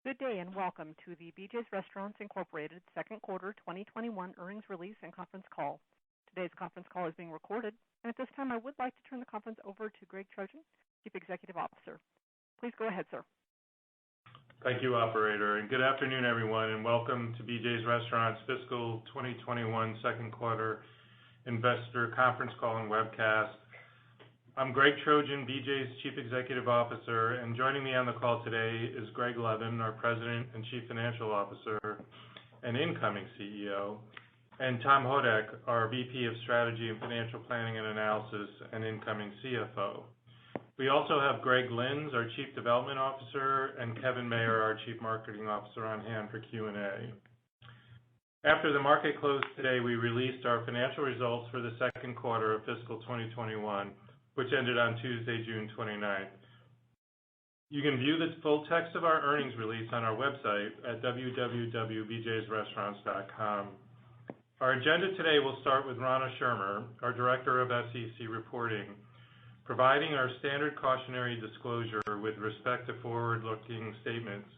Good day and welcome to the BJ's Restaurants Incorporated second quarter 2021 earnings release and conference call. Today's conference call is being recorded, and at this time I would like to turn the conference over to Greg Trojan, Chief Executive Officer. Please go ahead, sir. Thank you, operator, and good afternoon, everyone, and welcome to BJ's Restaurants fiscal 2021 second quarter investor conference call and webcast. I'm Greg Trojan, BJ's Chief Executive Officer, and joining me on the call today is Greg Levin, our President and Chief Financial Officer and incoming CEO, and Tom Hodak, our VP of Strategy and Financial Planning and Analysis and incoming CFO. We also have Greg Lins, our Chief Development Officer, and Kevin Mayer, our Chief Marketing Officer, on hand for Q&A. After the market closed today, we released our financial results for the second quarter of fiscal 2021, which ended on Tuesday, June 29th. You can view the full text of our earnings release on our website at www.bjsrestaurants.com. Our agenda today will start with Rana Shermer, our Director of SEC Reporting, providing our standard cautionary disclosure with respect to forward-looking statements.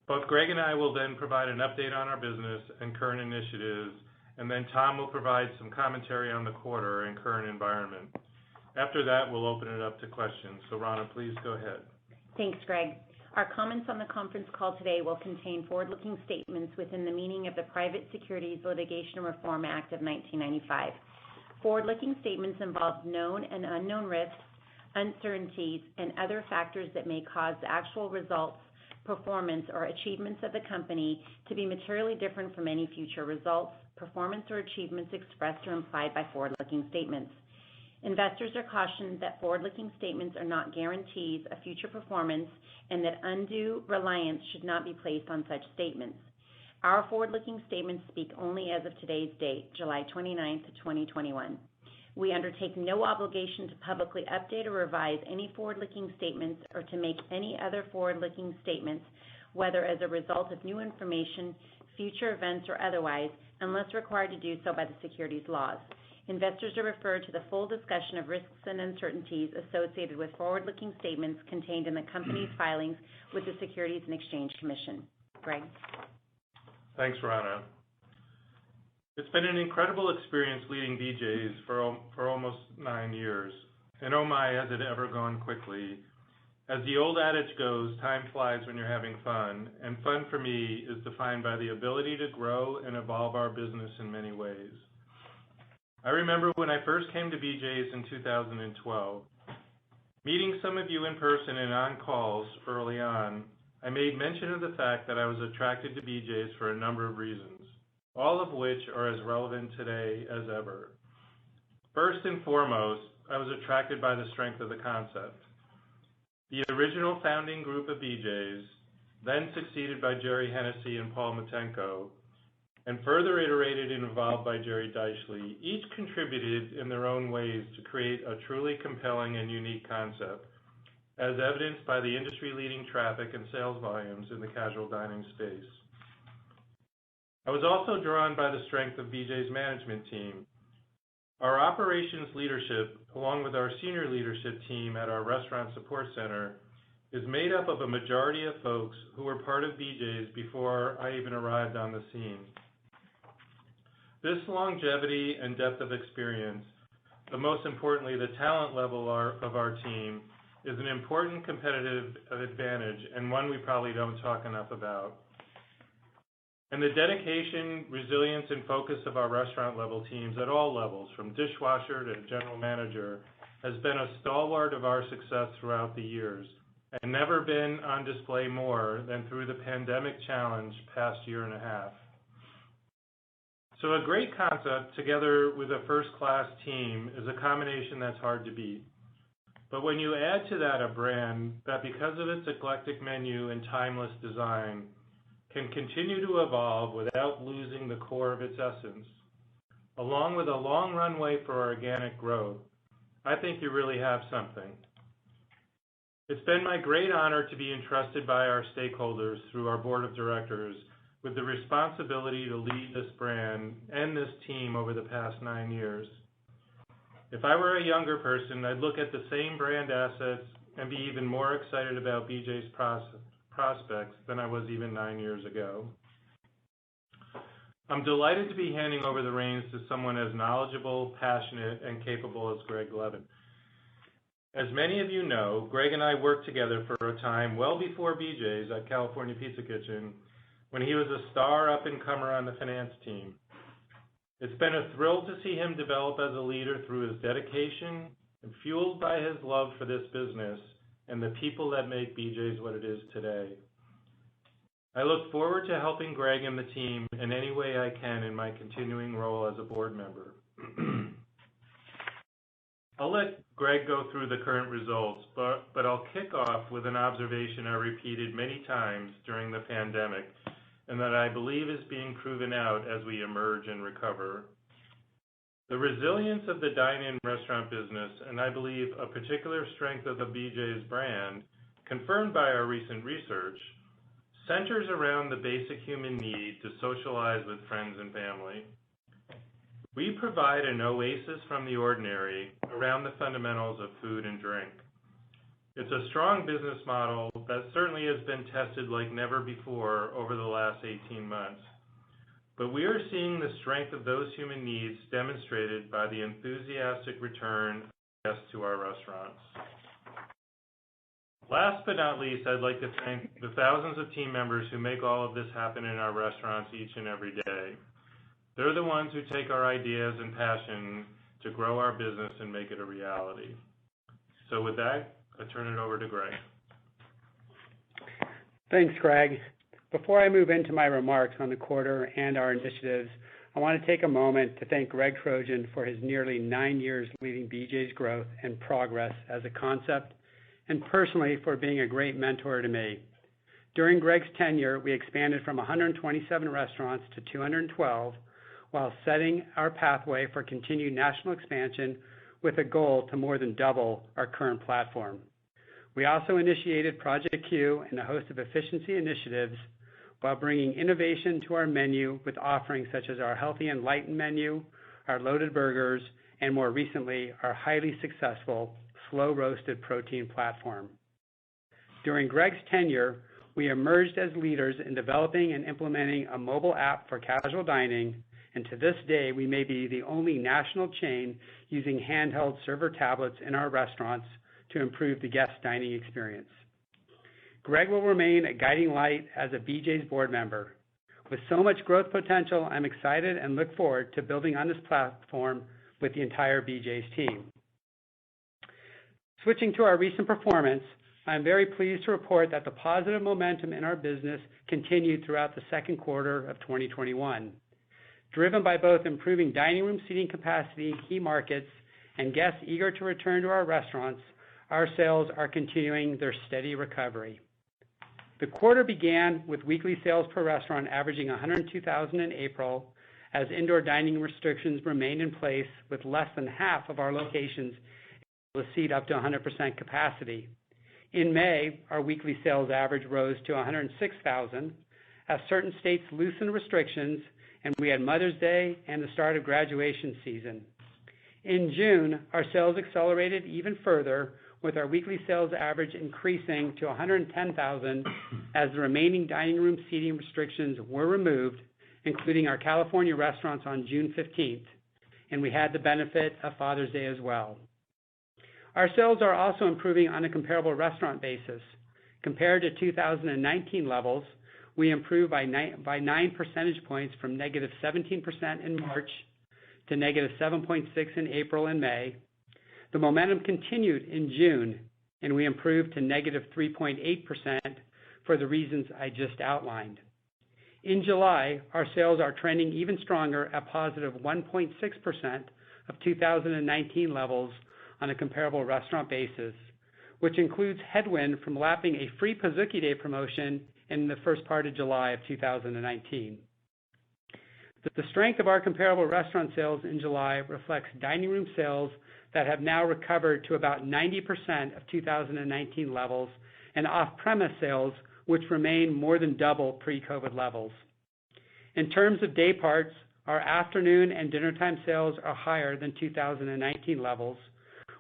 Both Greg and I will then provide an update on our business and current initiatives, and then Tom will provide some commentary on the quarter and current environment. After that, we'll open it up to questions. So, Rana, please go ahead. Thanks, Greg. Our comments on the conference call today will contain forward-looking statements within the meaning of the Private Securities Litigation Reform Act of 1995. Forward-looking statements involve known and unknown risks, uncertainties, and other factors that may cause the actual results, performance, or achievements of the company to be materially different from any future results, performance, or achievements expressed or implied by forward-looking statements. Investors are cautioned that forward-looking statements are not guarantees of future performance and that undue reliance should not be placed on such statements. Our forward-looking statements speak only as of today's date, July 29th, 2021. We undertake no obligation to publicly update or revise any forward-looking statements or to make any other forward-looking statements, whether as a result of new information, future events, or otherwise, unless required to do so by the securities laws. Investors are referred to the full discussion of risks and uncertainties associated with forward-looking statements contained in the company's filings with the Securities and Exchange Commission. Greg? Thanks, Rana. It's been an incredible experience leading BJ's for almost 9 years. And oh my, has it ever gone quickly. As the old adage goes, time flies when you're having fun, and fun for me is defined by the ability to grow and evolve our business in many ways. I remember when I first came to BJ's in 2012. Meeting some of you in person and on calls early on, I made mention of the fact that I was attracted to BJ's for a number of reasons, all of which are as relevant today as ever. First and foremost, I was attracted by the strength of the concept. The original founding group of BJ's, then succeeded by Jerry Hennessy and Paul Matenko, and further iterated and evolved by Jerry Deitchle, each contributed in their own ways to create a truly compelling and unique concept, as evidenced by the industry-leading traffic and sales volumes in the casual dining space. I was also drawn by the strength of BJ's management team. Our operations leadership, along with our senior leadership team at our Restaurant Support Center, is made up of a majority of folks who were part of BJ's before I even arrived on the scene. This longevity and depth of experience, but most importantly, the talent level of our team, is an important competitive advantage and one we probably don't talk enough about. And the dedication, resilience, and focus of our restaurant level teams at all levels, from dishwasher to general manager, has been a stalwart of our success throughout the years, and never been on display more than through the pandemic challenge past year and a half. So a great concept together with a first-class team is a combination that's hard to beat. But when you add to that a brand that, because of its eclectic menu and timeless design, can continue to evolve without losing the core of its essence, along with a long runway for organic growth, I think you really have something. It's been my great honor to be entrusted by our stakeholders through our board of directors with the responsibility to lead this brand and this team over the past 9 years. If I were a younger person, I'd look at the same brand assets and be even more excited about BJ's prospects than I was even 9 years ago. I'm delighted to be handing over the reins to someone as knowledgeable, passionate, and capable as Greg Levin. As many of you know, Greg and I worked together for a time well before BJ's at California Pizza Kitchen when he was a star up-and-comer on the finance team. It's been a thrill to see him develop as a leader through his dedication and fueled by his love for this business and the people that make BJ's what it is today. I look forward to helping Greg and the team in any way I can in my continuing role as a board member. I'll let Greg go through the current results, but I'll kick off with an observation I repeated many times during the pandemic and that I believe is being proven out as we emerge and recover. The resilience of the dine-in restaurant business, and I believe a particular strength of the BJ's brand, confirmed by our recent research, centers around the basic human need to socialize with friends and family. We provide an oasis from the ordinary around the fundamentals of food and drink. It's a strong business model that certainly has been tested like never before over the last 18 months. But we are seeing the strength of those human needs demonstrated by the enthusiastic return of guests to our restaurants. Last but not least, I'd like to thank the thousands of team members who make all of this happen in our restaurants each and every day. They're the ones who take our ideas and passion to grow our business and make it a reality. So with that, I turn it over to Greg. Thanks, Greg. Before I move into my remarks on the quarter and our initiatives, I want to take a moment to thank Greg Trojan for his nearly 9 years leading BJ's growth and progress as a concept, and personally for being a great mentor to me. During Greg's tenure, we expanded from 127 restaurants to 212, while setting our pathway for continued national expansion with a goal to more than double our current platform. We also initiated Project Q and a host of efficiency initiatives while bringing innovation to our menu with offerings such as our Healthy and Lightened menu, our loaded burgers, and more recently, our highly successful slow-roasted protein platform. During Greg's tenure, we emerged as leaders in developing and implementing a mobile app for casual dining, and to this day, we may be the only national chain using handheld server tablets in our restaurants to improve the guest dining experience. Greg will remain a guiding light as a BJ's board member. With so much growth potential, I'm excited and look forward to building on this platform with the entire BJ's team. Switching to our recent performance, I'm very pleased to report that the positive momentum in our business continued throughout the second quarter of 2021. Driven by both improving dining room seating capacity in key markets and guests eager to return to our restaurants, our sales are continuing their steady recovery. The quarter began with weekly sales per restaurant averaging $102,000 in April, as indoor dining restrictions remained in place with less than half of our locations able to seat up to 100% capacity. In May, our weekly sales average rose to $106,000 as certain states loosened restrictions and we had Mother's Day and the start of graduation season. In June, our sales accelerated even further, with our weekly sales average increasing to $110,000 as the remaining dining room seating restrictions were removed, including our California restaurants on June 15th, and we had the benefit of Father's Day as well. Our sales are also improving on a comparable restaurant basis. Compared to 2019 levels, we improved by 9 percentage points from negative 17% in March to negative 7.6% in April and May. The momentum continued in June, and we improved to negative 3.8% for the reasons I just outlined. In July, our sales are trending even stronger at positive 1.6% of 2019 levels on a comparable restaurant basis, which includes headwind from lapping a free Pizookie Day promotion in the first part of July of 2019. The strength of our comparable restaurant sales in July reflects dining room sales that have now recovered to about 90% of 2019 levels, and off-premise sales, which remain more than double pre-COVID levels. In terms of day parts, our afternoon and dinnertime sales are higher than 2019 levels,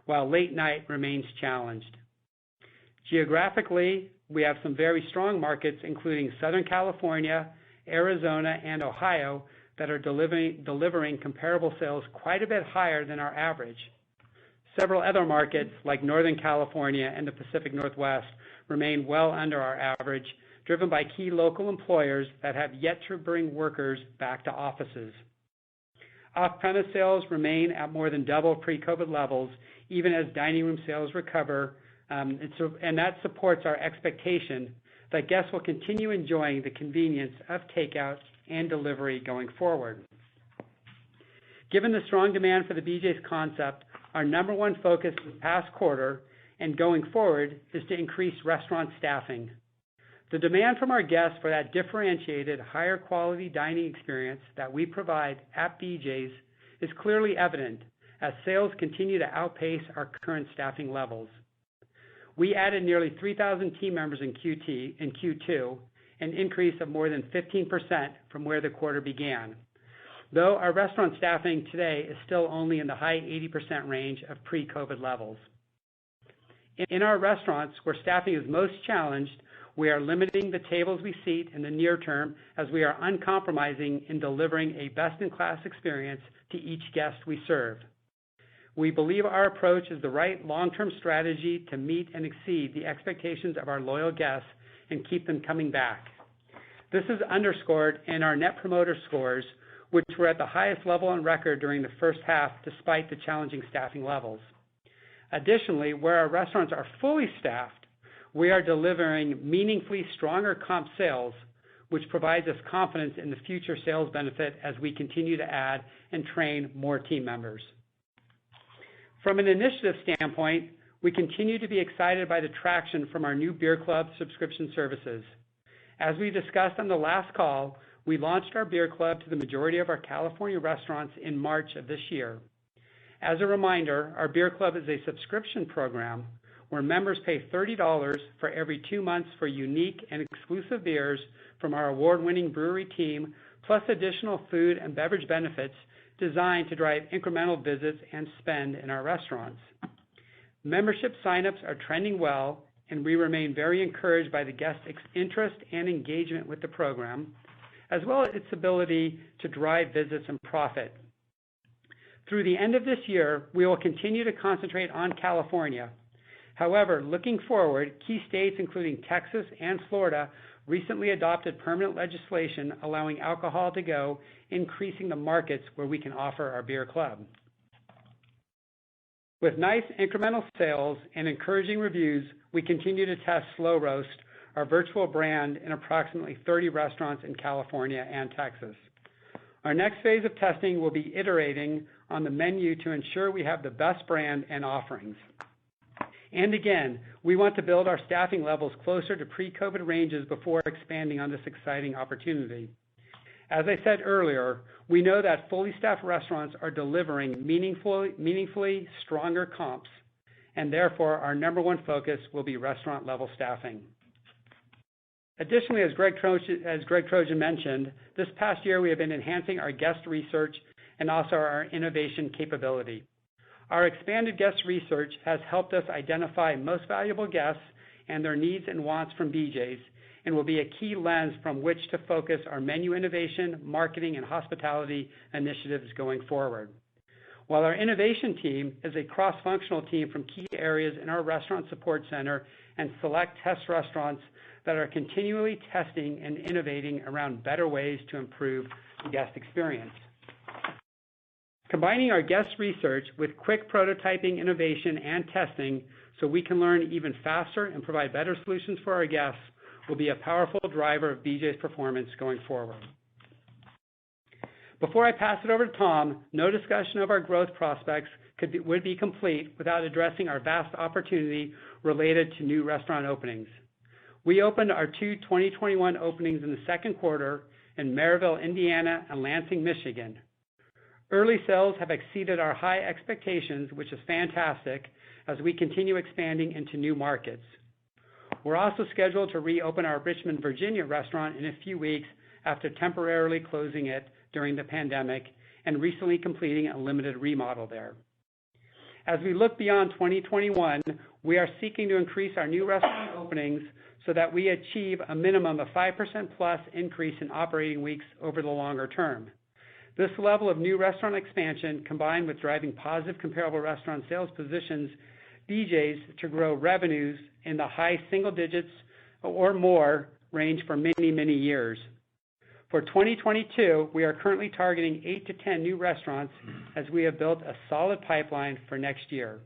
while late night remains challenged. Geographically, we have some very strong markets, including Southern California, Arizona, and Ohio, that are delivering comparable sales quite a bit higher than our average. Several other markets, like Northern California and the Pacific Northwest, remain well under our average, driven by key local employers that have yet to bring workers back to offices. Off-premise sales remain at more than double pre-COVID levels, even as dining room sales recover, and that supports our expectation that guests will continue enjoying the convenience of takeout and delivery going forward. Given the strong demand for the BJ's concept, our number one focus this past quarter and going forward is to increase restaurant staffing. The demand from our guests for that differentiated, higher quality dining experience that we provide at BJ's is clearly evident as sales continue to outpace our current staffing levels. We added nearly 3,000 team members in Q2, an increase of more than 15% from where the quarter began, though our restaurant staffing today is still only in the high 80% range of pre-COVID levels. In our restaurants where staffing is most challenged, we are limiting the tables we seat in the near term as we are uncompromising in delivering a best-in-class experience to each guest we serve. We believe our approach is the right long-term strategy to meet and exceed the expectations of our loyal guests and keep them coming back. This is underscored in our Net Promoter Scores, which were at the highest level on record during the first half despite the challenging staffing levels. Additionally, where our restaurants are fully staffed, we are delivering meaningfully stronger comp sales, which provides us confidence in the future sales benefit as we continue to add and train more team members. From an initiative standpoint, we continue to be excited by the traction from our new beer club subscription services. As we discussed on the last call, we launched our beer club to the majority of our California restaurants in March of this year. As a reminder, our beer club is a subscription program where members pay $30 for every 2 months for unique and exclusive beers from our award-winning brewery team, plus additional food and beverage benefits designed to drive incremental visits and spend in our restaurants. Membership signups are trending well, and we remain very encouraged by the guests' interest and engagement with the program, as well as its ability to drive visits and profit. Through the end of this year, we will continue to concentrate on California. However, looking forward, key states including Texas and Florida recently adopted permanent legislation allowing alcohol to go, increasing the markets where we can offer our beer club. With nice incremental sales and encouraging reviews, we continue to test Slow Roast, our virtual brand, in approximately 30 restaurants in California and Texas. Our next phase of testing will be iterating on the menu to ensure we have the best brand and offerings. And again, we want to build our staffing levels closer to pre-COVID ranges before expanding on this exciting opportunity. As I said earlier, we know that fully staffed restaurants are delivering meaningfully stronger comps, and therefore our number one focus will be restaurant level staffing. Additionally, as Greg Trojan mentioned, this past year we have been enhancing our guest research and also our innovation capability. Our expanded guest research has helped us identify most valuable guests and their needs and wants from BJ's, and will be a key lens from which to focus our menu innovation, marketing, and hospitality initiatives going forward. While our innovation team is a cross-functional team from key areas in our restaurant support center and select test restaurants that are continually testing and innovating around better ways to improve the guest experience. Combining our guest research with quick prototyping, innovation, and testing so we can learn even faster and provide better solutions for our guests will be a powerful driver of BJ's performance going forward. Before I pass it over to Tom, no discussion of our growth prospects would be complete without addressing our vast opportunity related to new restaurant openings. We opened our 2 2021 openings in the second quarter in Maryville, Indiana, and Lansing, Michigan. Early sales have exceeded our high expectations, which is fantastic as we continue expanding into new markets. We're also scheduled to reopen our Richmond, Virginia restaurant in a few weeks after temporarily closing it during the pandemic and recently completing a limited remodel there. As we look beyond 2021, we are seeking to increase our new restaurant openings so that we achieve a minimum of 5% plus increase in operating weeks over the longer term. This level of new restaurant expansion, combined with driving positive comparable restaurant sales, positions BJ's to grow revenues in the high single digits or more range for many, many years. For 2022, we are currently targeting 8 to 10 new restaurants as we have built a solid pipeline for next year.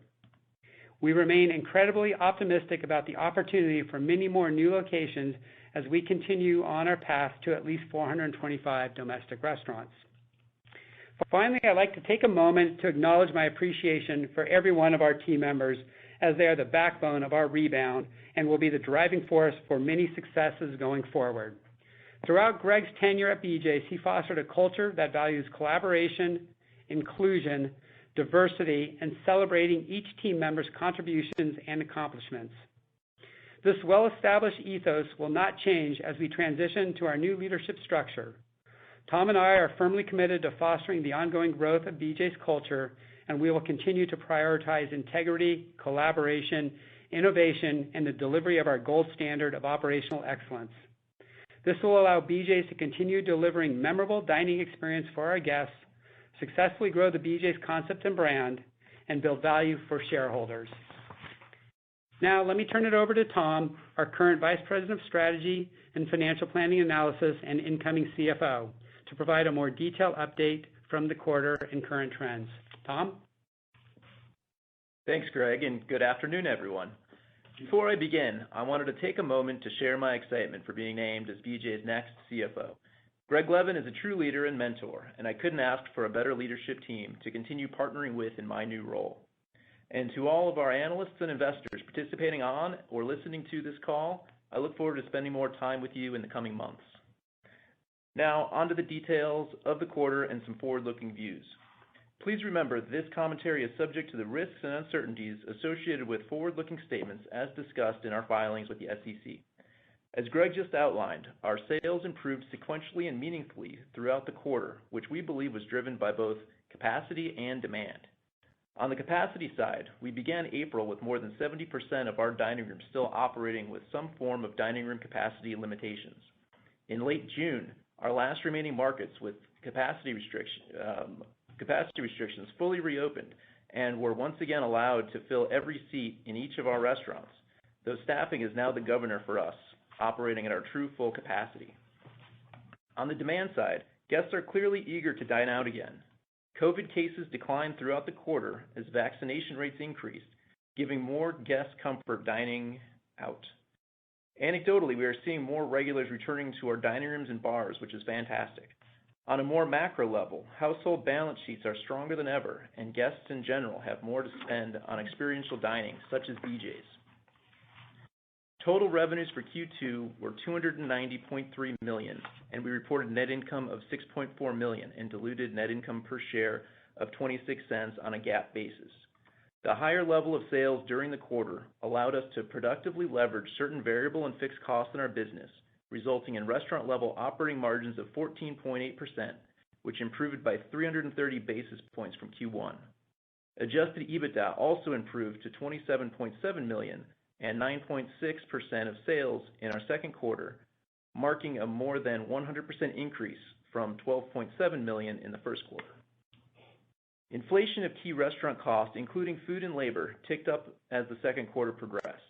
We remain incredibly optimistic about the opportunity for many more new locations as we continue on our path to at least 425 domestic restaurants. Finally, I'd like to take a moment to acknowledge my appreciation for every one of our team members, as they are the backbone of our rebound and will be the driving force for many successes going forward. Throughout Greg's tenure at BJ's, he fostered a culture that values collaboration, inclusion, diversity, and celebrating each team member's contributions and accomplishments. This well-established ethos will not change as we transition to our new leadership structure. Tom and I are firmly committed to fostering the ongoing growth of BJ's culture, and we will continue to prioritize integrity, collaboration, innovation, and the delivery of our gold standard of operational excellence. This will allow BJ's to continue delivering memorable dining experience for our guests, successfully grow the BJ's concept and brand, and build value for shareholders. Now, let me turn it over to Tom, our current Vice President of Strategy and Financial Planning Analysis and incoming CFO, to provide a more detailed update from the quarter and current trends. Tom? Thanks, Greg, and good afternoon, everyone. Before I begin, I wanted to take a moment to share my excitement for being named as BJ's next CFO. Greg Levin is a true leader and mentor, and I couldn't ask for a better leadership team to continue partnering with in my new role. And to all of our analysts and investors participating on or listening to this call, I look forward to spending more time with you in the coming months. Now, on to the details of the quarter and some forward-looking views. Please remember this commentary is subject to the risks and uncertainties associated with forward-looking statements as discussed in our filings with the SEC. As Greg just outlined, our sales improved sequentially and meaningfully throughout the quarter, which we believe was driven by both capacity and demand. On the capacity side, we began April with more than 70% of our dining rooms still operating with some form of dining room capacity limitations. In late June, our last remaining markets with capacity restrictions fully reopened and were once again allowed to fill every seat in each of our restaurants, though staffing is now the governor for us, operating at our true full capacity. On the demand side, guests are clearly eager to dine out again. COVID cases declined throughout the quarter as vaccination rates increased, giving more guests comfort dining out. Anecdotally, we are seeing more regulars returning to our dining rooms and bars, which is fantastic. On a more macro level, household balance sheets are stronger than ever, and guests in general have more to spend on experiential dining, such as BJ's. Total revenues for Q2 were $290.3 million, and we reported net income of $6.4 million and diluted net income per share of 26 cents on a GAAP basis. The higher level of sales during the quarter allowed us to productively leverage certain variable and fixed costs in our business, resulting in restaurant-level operating margins of 14.8%, which improved by 330 basis points from Q1. Adjusted EBITDA also improved to $27.7 million and 9.6% of sales in our second quarter, marking a more than 100% increase from $12.7 million in the first quarter. Inflation of key restaurant costs, including food and labor, ticked up as the second quarter progressed.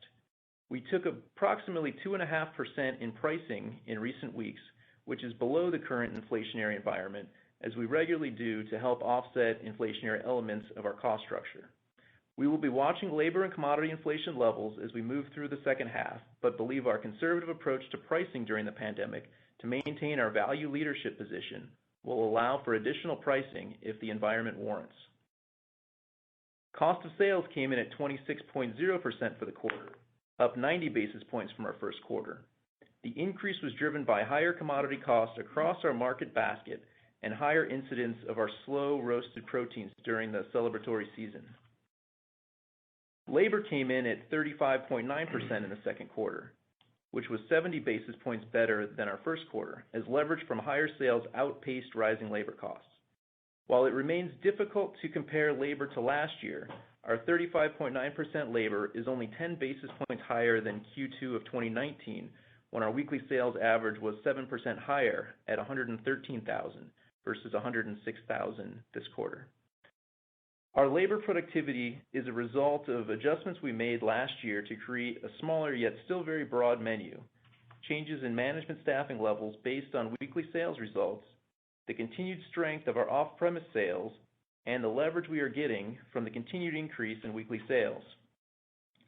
We took approximately 2.5% in pricing in recent weeks, which is below the current inflationary environment, as we regularly do to help offset inflationary elements of our cost structure. We will be watching labor and commodity inflation levels as we move through the second half, but believe our conservative approach to pricing during the pandemic to maintain our value leadership position will allow for additional pricing if the environment warrants. Cost of sales came in at 26.0% for the quarter, up 90 basis points from our first quarter. The increase was driven by higher commodity costs across our market basket and higher incidence of our slow roasted proteins during the celebratory season. Labor came in at 35.9% in the second quarter, which was 70 basis points better than our first quarter, as leverage from higher sales outpaced rising labor costs. While it remains difficult to compare labor to last year, our 35.9% labor is only 10 basis points higher than Q2 of 2019, when our weekly sales average was 7% higher at 113,000 versus 106,000 this quarter. Our labor productivity is a result of adjustments we made last year to create a smaller yet still very broad menu, changes in management staffing levels based on weekly sales results, the continued strength of our off-premise sales, and the leverage we are getting from the continued increase in weekly sales.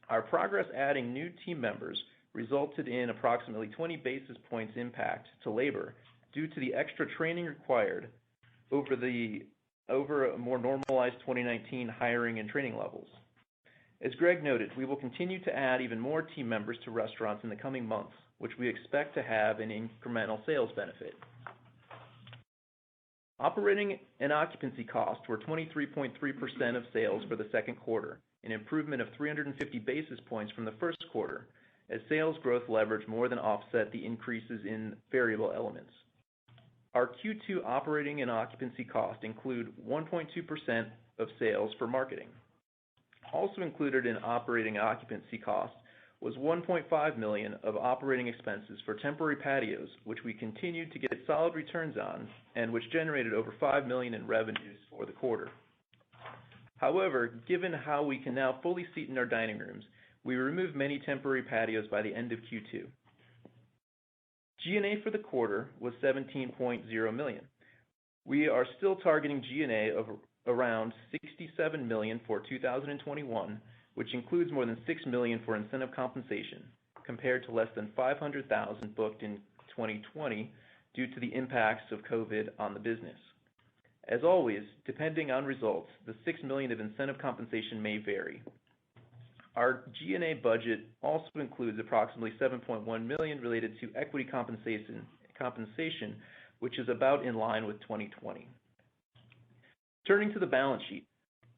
Our progress adding new team members resulted in approximately 20 basis points impact to labor due to the extra training required over a more normalized 2019 hiring and training levels. As Greg noted, we will continue to add even more team members to restaurants in the coming months, which we expect to have an incremental sales benefit. Operating and occupancy costs were 23.3% of sales for the second quarter, an improvement of 350 basis points from the first quarter, as sales growth leverage more than offset the increases in variable elements. Our Q2 operating and occupancy costs include 1.2% of sales for marketing. Also included in operating occupancy costs was $1.5 million of operating expenses for temporary patios, which we continued to get solid returns on and which generated over $5 million in revenues for the quarter. However, given how we can now fully seat in our dining rooms, we removed many temporary patios by the end of Q2. G&A for the quarter was $17.0 million. We are still targeting G&A of around $67 million for 2021, which includes more than $6 million for incentive compensation, compared to less than $500,000 booked in 2020 due to the impacts of COVID on the business. As always, depending on results, the $6 million of incentive compensation may vary. Our G&A budget also includes approximately $7.1 million related to equity compensation, which is about in line with 2020. Turning to the balance sheet,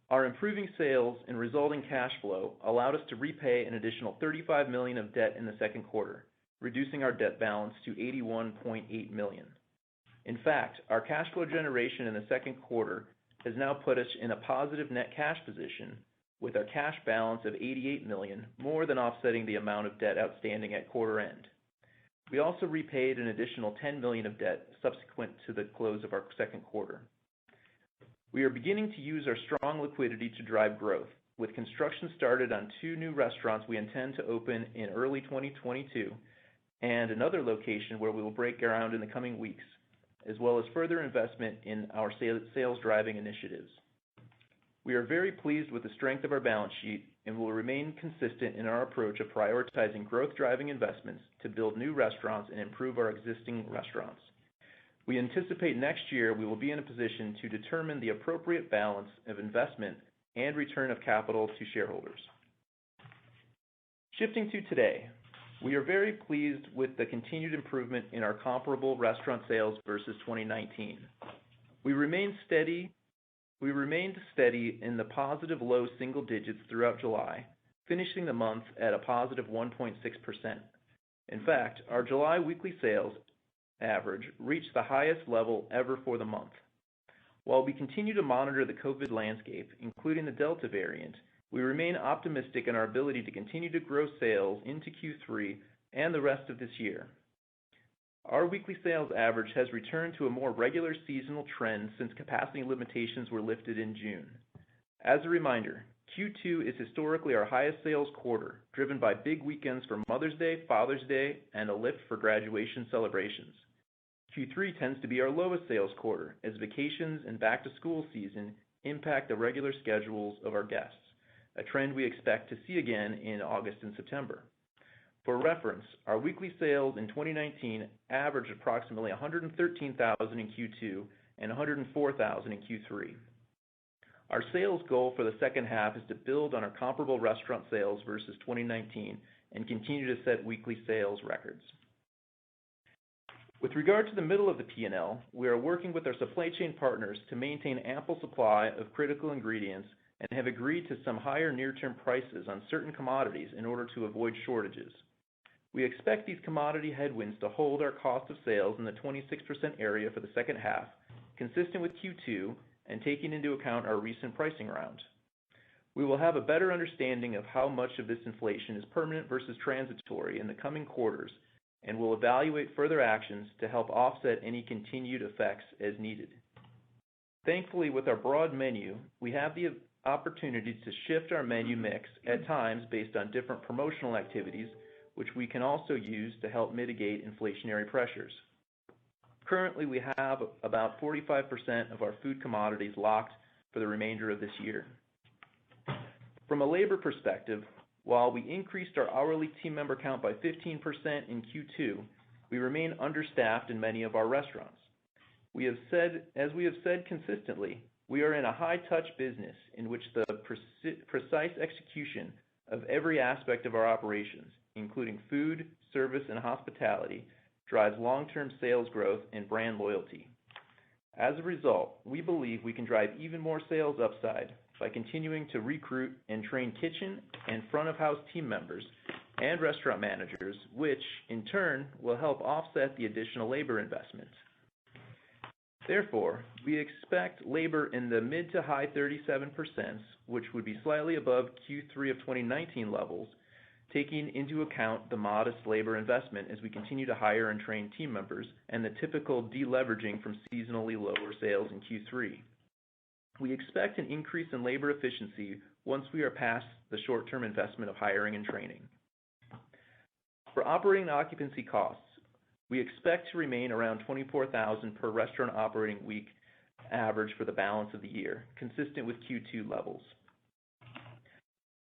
our improving sales and resulting cash flow allowed us to repay an additional $35 million of debt in the second quarter, reducing our debt balance to $81.8 million. In fact, our cash flow generation in the second quarter has now put us in a positive net cash position, with our cash balance of $88 million, more than offsetting the amount of debt outstanding at quarter end. We also repaid an additional $10 million of debt subsequent to the close of our second quarter. We are beginning to use our strong liquidity to drive growth, with construction started on 2 new restaurants we intend to open in early 2022, and another location where we will break ground in the coming weeks, as well as further investment in our sales driving initiatives. We are very pleased with the strength of our balance sheet and will remain consistent in our approach of prioritizing growth driving investments to build new restaurants and improve our existing restaurants. We anticipate next year we will be in a position to determine the appropriate balance of investment and return of capital to shareholders. Shifting to today, we are very pleased with the continued improvement in our comparable restaurant sales versus 2019. We remained steady in the positive low single digits throughout July, finishing the month at a positive 1.6%. In fact, our July weekly sales average reached the highest level ever for the month. While we continue to monitor the COVID landscape, including the Delta variant, we remain optimistic in our ability to continue to grow sales into Q3 and the rest of this year. Our weekly sales average has returned to a more regular seasonal trend since capacity limitations were lifted in June. As a reminder, Q2 is historically our highest sales quarter, driven by big weekends for Mother's Day, Father's Day, and a lift for graduation celebrations. Q3 tends to be our lowest sales quarter, as vacations and back-to-school season impact the regular schedules of our guests, a trend we expect to see again in August and September. For reference, our weekly sales in 2019 averaged approximately $113,000 in Q2 and $104,000 in Q3. Our sales goal for the second half is to build on our comparable restaurant sales versus 2019 and continue to set weekly sales records. With regard to the middle of the P&L, we are working with our supply chain partners to maintain ample supply of critical ingredients and have agreed to some higher near-term prices on certain commodities in order to avoid shortages. We expect these commodity headwinds to hold our cost of sales in the 26% area for the second half, consistent with Q2 and taking into account our recent pricing round. We will have a better understanding of how much of this inflation is permanent versus transitory in the coming quarters, and will evaluate further actions to help offset any continued effects as needed. Thankfully, with our broad menu, we have the opportunity to shift our menu mix at times based on different promotional activities, which we can also use to help mitigate inflationary pressures. Currently, we have about 45% of our food commodities locked for the remainder of this year. From a labor perspective, while we increased our hourly team member count by 15% in Q2, we remain understaffed in many of our restaurants. As we have said consistently, we are in a high-touch business in which the precise execution of every aspect of our operations, including food, service, and hospitality, drives long-term sales growth and brand loyalty. As a result, we believe we can drive even more sales upside by continuing to recruit and train kitchen and front-of-house team members and restaurant managers, which, in turn, will help offset the additional labor investments. Therefore, we expect labor in the mid to high 37%, which would be slightly above Q3 of 2019 levels, taking into account the modest labor investment as we continue to hire and train team members and the typical deleveraging from seasonally lower sales in Q3. We expect an increase in labor efficiency once we are past the short-term investment of hiring and training. For operating and occupancy costs, we expect to remain around $24,000 per restaurant operating week average for the balance of the year, consistent with Q2 levels.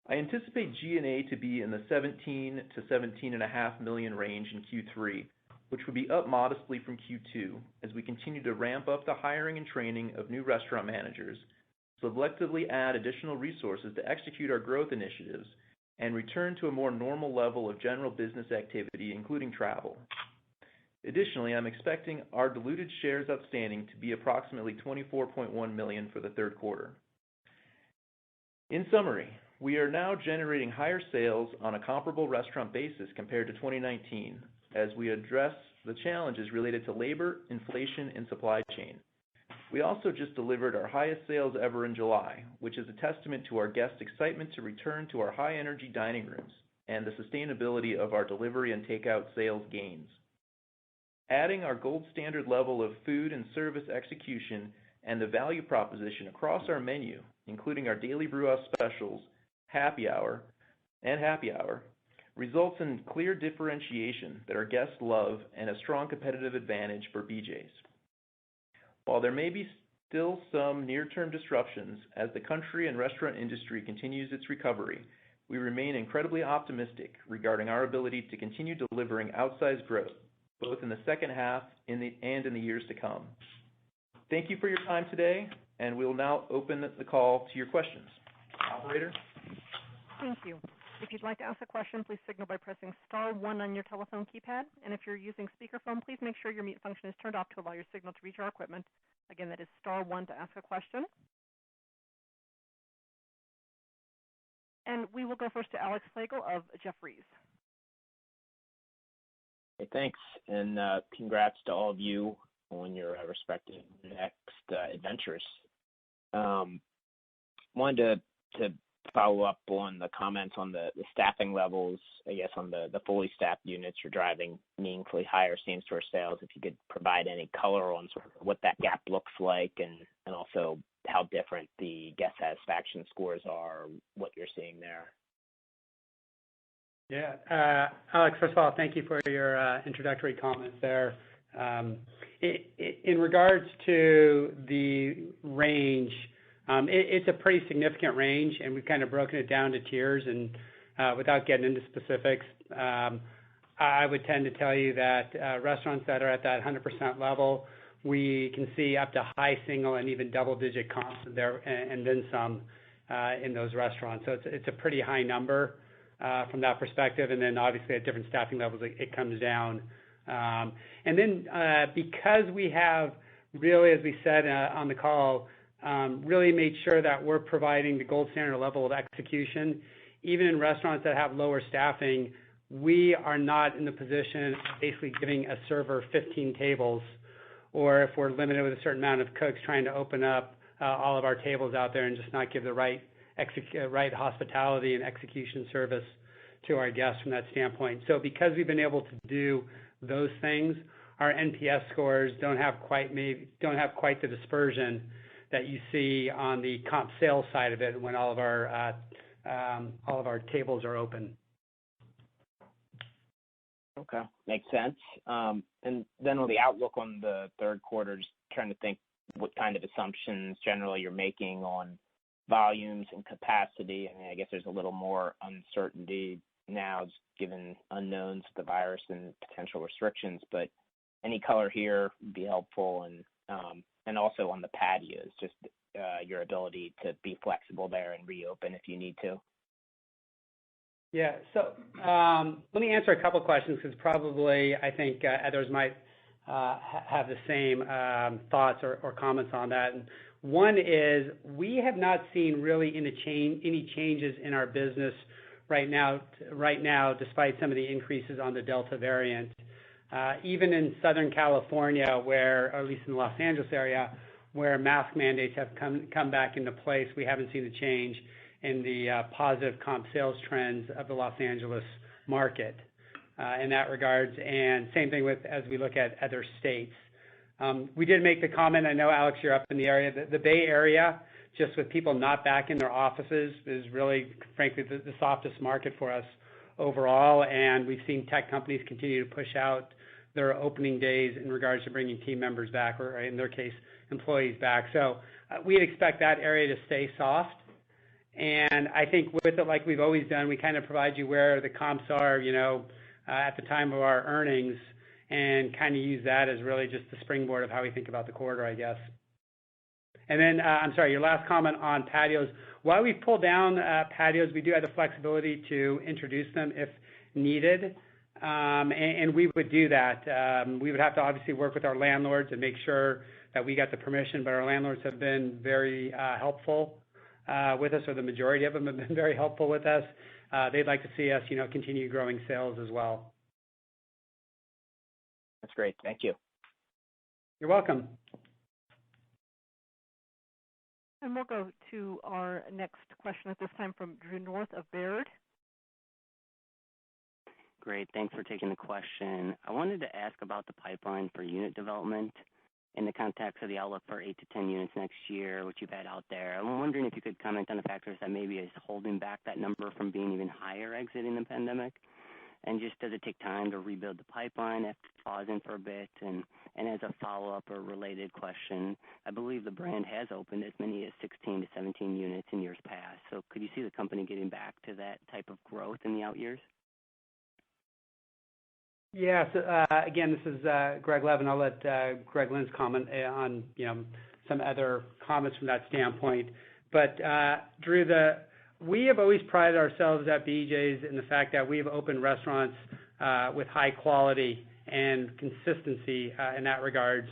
I anticipate G&A to be in the $17 to $17.5 million range in Q3, which would be up modestly from Q2 as we continue to ramp up the hiring and training of new restaurant managers, selectively add additional resources to execute our growth initiatives, and return to a more normal level of general business activity, including travel. Additionally, I'm expecting our diluted shares outstanding to be approximately 24.1 million for the third quarter. In summary, we are now generating higher sales on a comparable restaurant basis compared to 2019 as we address the challenges related to labor, inflation, and supply chain. We also just delivered our highest sales ever in July, which is a testament to our guests' excitement to return to our high-energy dining rooms and the sustainability of our delivery and takeout sales gains. Adding our gold standard level of food and service execution and the value proposition across our menu, including our daily brew-house specials, happy hour, results in clear differentiation that our guests love and a strong competitive advantage for BJ's. While there may be still some near-term disruptions as the country and restaurant industry continues its recovery, we remain incredibly optimistic regarding our ability to continue delivering outsized growth, both in the second half and in the years to come. Thank you for your time today, and we will now open the call to your questions. Operator? Thank you. If you'd like to ask a question, please signal by pressing star one on your telephone keypad. And if you're using speakerphone, please make sure your mute function is turned off to allow your signal to reach our equipment. Again, that is star one to ask a question. And we will go first to Alex Slagle of Jefferies. Hey, thanks, and congrats to all of you on your respective next adventures. Wanted to follow up on the comments on the staffing levels. I guess on the fully staffed units, you're driving meaningfully higher same-store sales. If you could provide any color on sort of what that gap looks like and also how different the guest satisfaction scores are, what you're seeing there. Yeah, Alex, first of all, thank you for your introductory comments there. In regards to the range, it's a pretty significant range, and we've kind of broken it down to tiers. And without getting into specifics, I would tend to tell you that restaurants that are at that 100% level, we can see up to high single and even double-digit comps there, and then some in those restaurants. So it's a pretty high number from that perspective. And then obviously at different staffing levels, it comes down. And then because we have really, as we said on the call, really made sure that we're providing the gold standard level of execution. Even in restaurants that have lower staffing, we are not in the position of basically giving a server 15 tables, or if we're limited with a certain amount of cooks, trying to open up all of our tables out there and just not give the right right hospitality and execution service to our guests from that standpoint. So because we've been able to do those things, our NPS scores don't have quite the dispersion that you see on the comp sales side of it when all of our tables are open. Okay, makes sense. And then on the outlook on the third quarter, just trying to think what kind of assumptions generally you're making on volumes and capacity. I mean, I guess there's a little more uncertainty now, just given unknowns of the virus and potential restrictions. But any color here would be helpful, and also on the patios, just your ability to be flexible there and reopen if you need to. Yeah. So let me answer a couple questions because probably I think others might have the same thoughts or comments on that. And one is we have not seen really any changes in our business right now, despite some of the increases on the Delta variant. Even in Southern California, or at least in the Los Angeles area, where mask mandates have come back into place, we haven't seen a change in the positive comp sales trends of the Los Angeles market in that regards. And same thing as we look at other states. We did make the comment, I know, Alex, you're up in the area, the Bay Area, just with people not back in their offices, is really, frankly, the softest market for us overall. And we've seen tech companies continue to push out their opening days in regards to bringing team members back, or in their case, employees back. So we'd expect that area to stay soft. And I think with it, like we've always done, we kind of provide you where the comps are, at the time of our earnings, and kind of use that as really just the springboard of how we think about the quarter, I guess. And then, I'm sorry, your last comment on patios. While we've pulled down patios, we do have the flexibility to introduce them if needed, and we would do that. We would have to obviously work with our landlords and make sure that we got the permission, but our landlords have been very helpful with us, or the majority of them have been very helpful with us. They'd like to see us, continue growing sales as well. That's great. Thank you. You're welcome. And we'll go to our next question at this time from Drew North of Baird. Great. Thanks for taking the question. I wanted to ask about the pipeline for unit development in the context of the outlook for 8 to 10 units next year, which you've had out there. I'm wondering if you could comment on the factors that maybe is holding back that number from being even higher exiting the pandemic. And just does it take time to rebuild the pipeline after pausing for a bit? And as a follow-up or related question, I believe the brand has opened as many as 16 to 17 units in years past. So could you see the company getting back to that type of growth in the out years? Yeah. So again, this is Greg Levin. I'll let Greg Lynch comment on some other comments from that standpoint. But Drew, we have always prided ourselves at BJ's in the fact that we've opened restaurants with high quality and consistency in that regards.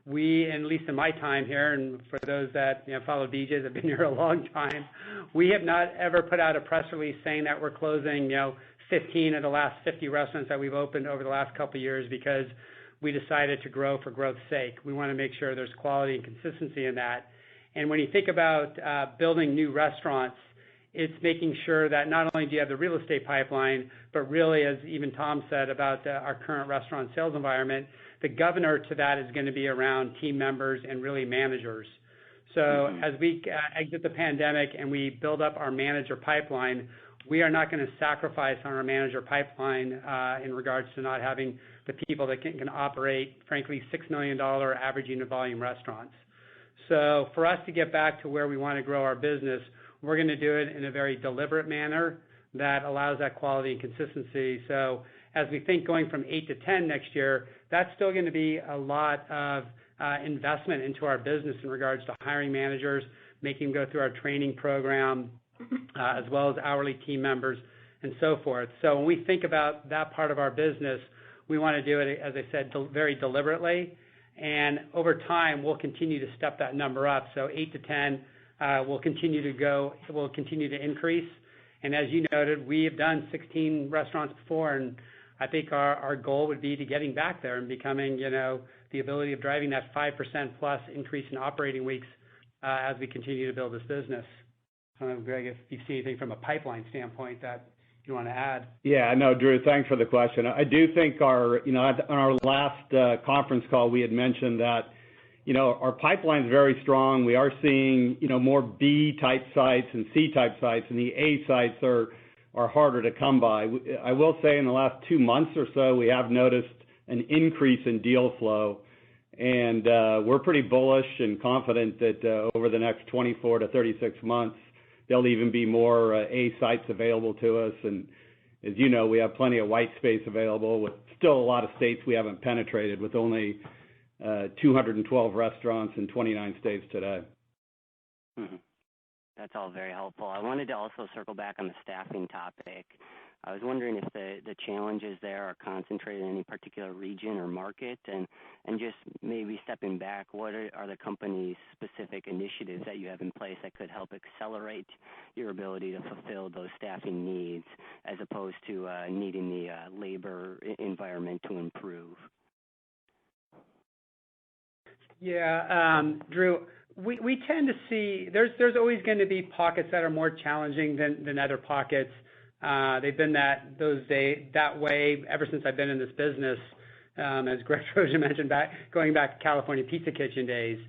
We, at least in my time here, and for those that follow BJ's, have been here a long time, we have not ever put out a press release saying that we're closing 15 of the last 50 restaurants that we've opened over the last couple of years, because we decided to grow for growth's sake. We want to make sure there's quality and consistency in that. And when you think about building new restaurants, it's making sure that not only do you have the real estate pipeline, but really, as even Tom said about our current restaurant sales environment, the governor to that is going to be around team members and really managers. So as we exit the pandemic and we build up our manager pipeline, we are not going to sacrifice on our manager pipeline in regards to not having the people that can operate, frankly, $6 million average unit volume restaurants. So for us to get back to where we want to grow our business, we're going to do it in a very deliberate manner that allows that quality and consistency. So as we think going from 8 to 10 next year, that's still going to be a lot of investment into our business in regards to hiring managers, making them go through our training program, as well as hourly team members and so forth. So when we think about that part of our business, we want to do it, as I said, very deliberately. And over time, we'll continue to step that number up. So 8 to 10 will continue to increase. And as you noted, we have done 16 restaurants before, and I think our goal would be to getting back there and becoming, the ability of driving that 5% plus increase in operating weeks as we continue to build this business. I don't know, Greg, if you see anything from a pipeline standpoint that you want to add. Yeah, no, Drew, thanks for the question. I do think on our last conference call, we had mentioned that, our pipeline is very strong. We are seeing, more B-type sites and C-type sites, and the A sites are harder to come by. I will say in the last 2 months or so, we have noticed an increase in deal flow, and we're pretty bullish and confident that over the next 24 to 36 months, there'll even be more A sites available to us. And as you know, we have plenty of white space available with still a lot of states we haven't penetrated, with only 212 restaurants in 29 states today. Mm-hmm. That's all very helpful. I wanted to also circle back on the staffing topic. I was wondering if the challenges there are concentrated in any particular region or market, and just maybe stepping back, what are the company's specific initiatives that you have in place that could help accelerate your ability to fulfill those staffing needs as opposed to needing the labor environment to improve? Yeah, Drew, we tend to see there's always going to be pockets that are more challenging than other pockets. They've been that way ever since I've been in this business. As Greg Trojan mentioned, going back to California Pizza Kitchen days.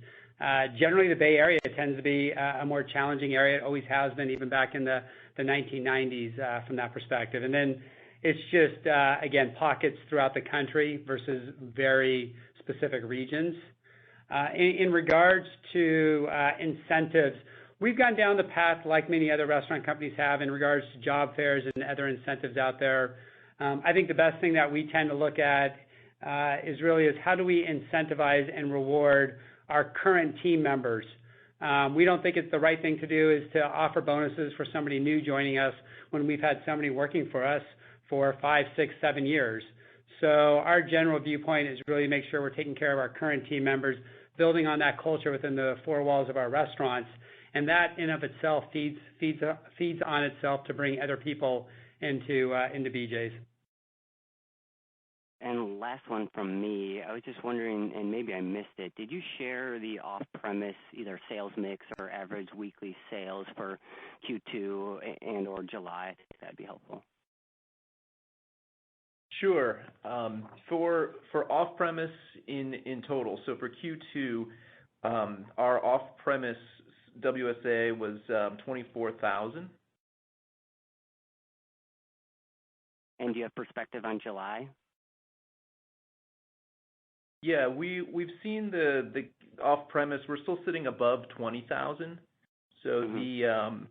Generally, the Bay Area tends to be a more challenging area. It always has been, even back in the 1990s from that perspective. And then it's just, again, pockets throughout the country versus very specific regions. In regards to incentives, we've gone down the path like many other restaurant companies have in regards to job fairs and other incentives out there. I think the best thing that we tend to look at is how do we incentivize and reward our current team members. We don't think it's the right thing to do is to offer bonuses for somebody new joining us when we've had somebody working for us for 5, 6, 7 years. So our general viewpoint is really make sure we're taking care of our current team members, building on that culture within the four walls of our restaurants, and that in of itself feeds on itself to bring other people into BJ's. And last one from me, I was just wondering, and maybe I missed it, did you share the off-premise either sales mix or average weekly sales for Q2 and or July? That'd be helpful. Sure. For off-premise in total, so for Q2, our off-premise WSA was 24,000. And do you have perspective on July? Yeah, we've seen the off-premise. We're still sitting above 20,000. So mm-hmm.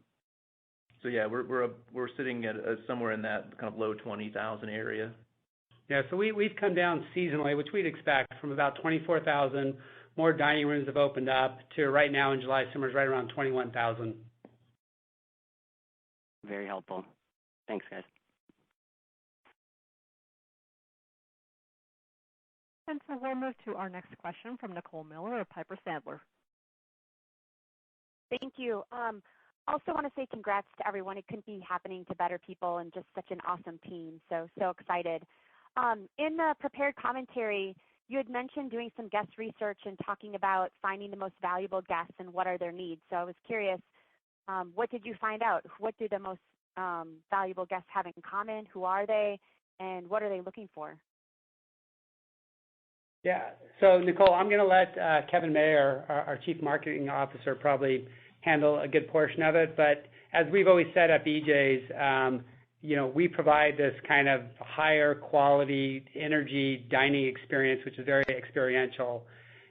So yeah, we're sitting at somewhere in that kind of low 20,000 area. Yeah, so we've come down seasonally, which we'd expect, from about 24,000. More dining rooms have opened up to right now in July, summer's right around 21,000. Very helpful. Thanks, guys. And so we'll move to our next question from Nicole Miller of Piper Sandler. Thank you. Also want to say congrats to everyone. It couldn't be happening to better people and just such an awesome team. So excited. In the prepared commentary, you had mentioned doing some guest research and talking about finding the most valuable guests and what are their needs. So I was curious, what did you find out? What do the most valuable guests have in common? Who are they? And what are they looking for? Yeah. So, Nicole, I'm going to let Kevin Mayer, our Chief Marketing Officer, probably handle a good portion of it. But as we've always said at BJ's, we provide this kind of higher quality energy dining experience, which is very experiential.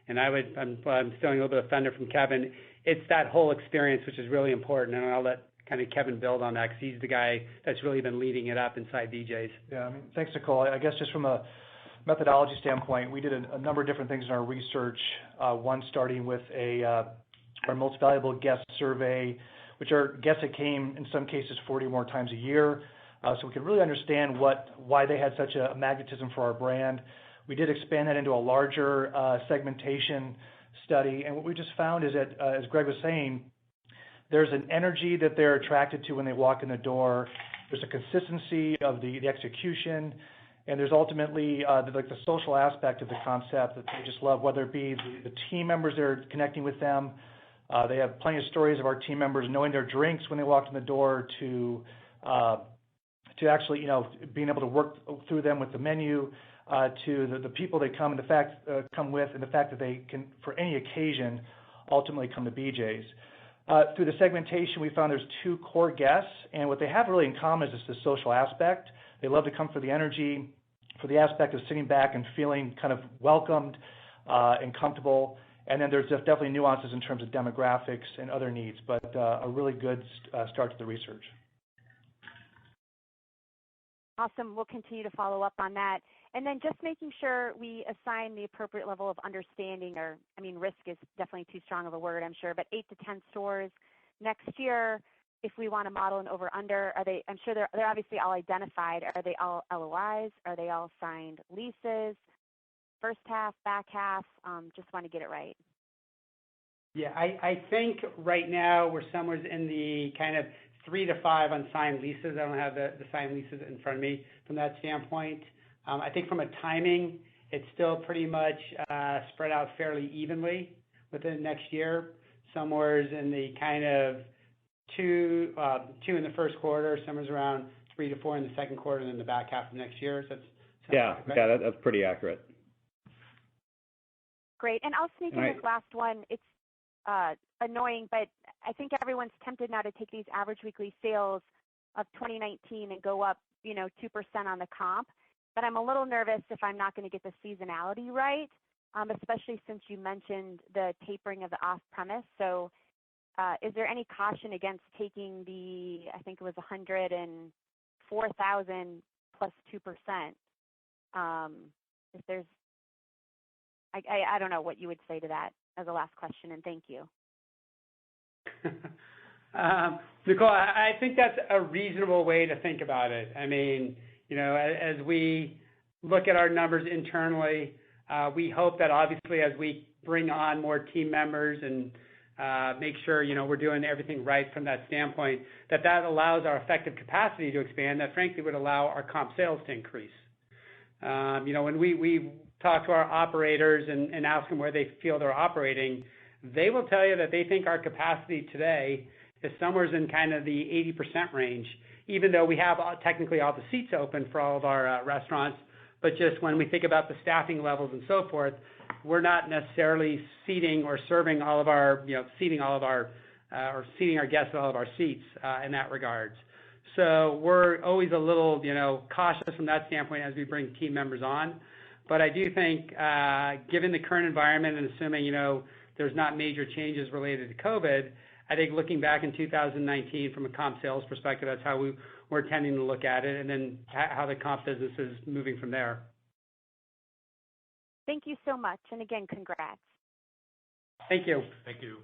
And I'm stealing a little bit of thunder from Kevin. It's that whole experience which is really important, and I'll let kind of Kevin build on that because he's the guy that's really been leading it up inside BJ's. Yeah, thanks, Nicole. I guess just from a methodology standpoint, we did a number of different things in our research. One starting with our most valuable guest survey, which are guests that came in some cases 40 or more times a year. So we could really understand why they had such a magnetism for our brand. We did expand that into a larger segmentation study, and what we just found is that, as Greg was saying, there's an energy that they're attracted to when they walk in the door. There's a consistency of the execution, and there's ultimately the social aspect of the concept that they just love, whether it be the team members that are connecting with them, They have plenty of stories of our team members knowing their drinks when they walked in the door to actually, being able to work through them with the menu, to the people they come with, and the fact that they can, for any occasion, ultimately come to BJ's. Through the segmentation, we found there's two core guests, and what they have really in common is just the social aspect. They love to come for the energy, for the aspect of sitting back and feeling kind of welcomed and comfortable. And then there's definitely nuances in terms of demographics and other needs, but a really good start to the research. Awesome. We'll continue to follow up on that. And then just making sure we assign the appropriate level of understanding, risk is definitely too strong of a word, I'm sure, but 8 to 10 stores next year, if we want to model an over-under, I'm sure they're obviously all identified. Are they all LOIs? Are they all signed leases? First half, back half? Just want to get it right. Yeah, I think right now we're somewhere in the kind of 3 to 5 unsigned leases. I don't have the signed leases in front of me from that standpoint. I think from a timing, it's still pretty much spread out fairly evenly within next year. Somewhere in the kind of two in the first quarter, somewhere around 3 to 4 in the second quarter, and then the back half of next year. So that's pretty accurate. Great, and I'll sneak in this last one. It's annoying, but I think everyone's tempted now to take these average weekly sales of 2019 and go up, 2% on the comp. But I'm a little nervous if I'm not going to get the seasonality right, especially since you mentioned the tapering of the off-premise. So is there any caution against taking I think it was 104,000 plus 2%? If there's, I don't know what you would say to that as a last question, and thank you. Nicole, I think that's a reasonable way to think about it. As we look at our numbers internally, we hope that obviously as we bring on more team members and make sure, we're doing everything right from that standpoint, that allows our effective capacity to expand, that frankly would allow our comp sales to increase. When we talk to our operators and ask them where they feel they're operating, they will tell you that they think our capacity today is somewhere in kind of the 80% range, even though we have technically all the seats open for all of our restaurants. But just when we think about the staffing levels and so forth, we're not necessarily seating or serving all of our, seating our guests at all of our seats in that regards. So we're always a little, cautious from that standpoint as we bring team members on. But I do think, given the current environment and assuming, there's not major changes related to COVID, I think looking back in 2019 from a comp sales perspective, that's how we're tending to look at it, and then how the comp business is moving from there. Thank you so much, and again, congrats. Thank you. Thank you.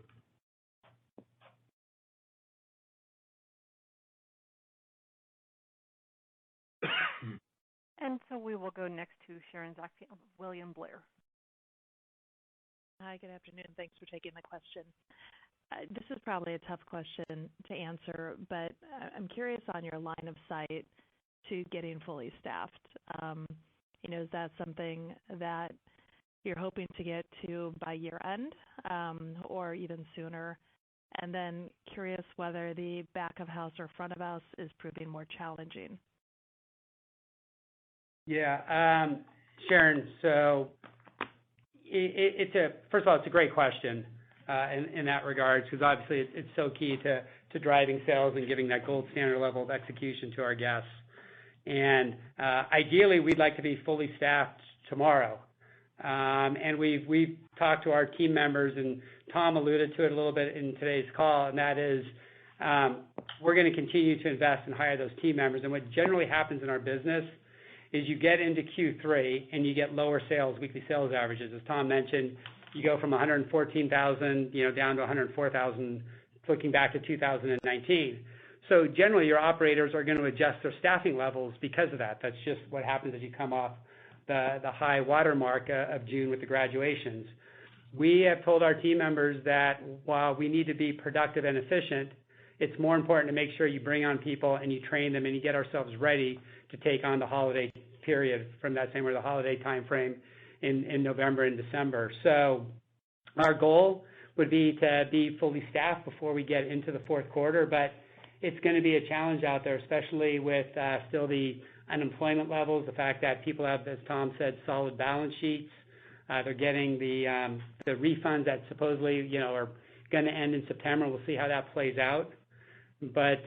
And so we will go next to Sharon Zackfia of William Blair. Hi, good afternoon. Thanks for taking the question. This is probably a tough question to answer, but I'm curious on your line of sight to getting fully staffed. Is that something that you're hoping to get to by year end or even sooner? And then curious whether the back of house or front of house is proving more challenging. Yeah, Sharon, so first of all, it's a great question in that regard, because obviously it's so key to driving sales and giving that gold standard level of execution to our guests. And ideally, we'd like to be fully staffed tomorrow. And we've talked to our team members, and Tom alluded to it a little bit in today's call, and that is we're going to continue to invest and hire those team members. And what generally happens in our business is you get into Q3 and you get lower sales, weekly sales averages. As Tom mentioned, you go from 114,000, down to 104,000, looking back to 2019. So generally, your operators are going to adjust their staffing levels because of that. That's just what happens as you come off the high water mark of June with the graduations. We have told our team members that while we need to be productive and efficient, it's more important to make sure you bring on people and you train them and you get ourselves ready to take on the holiday period from that same or the holiday time frame in November and December. So our goal would be to be fully staffed before we get into the fourth quarter, but it's going to be a challenge out there, especially with still the unemployment levels, the fact that people have, as Tom said, solid balance sheets. They're getting the refunds that supposedly, are going to end in September. We'll see how that plays out. But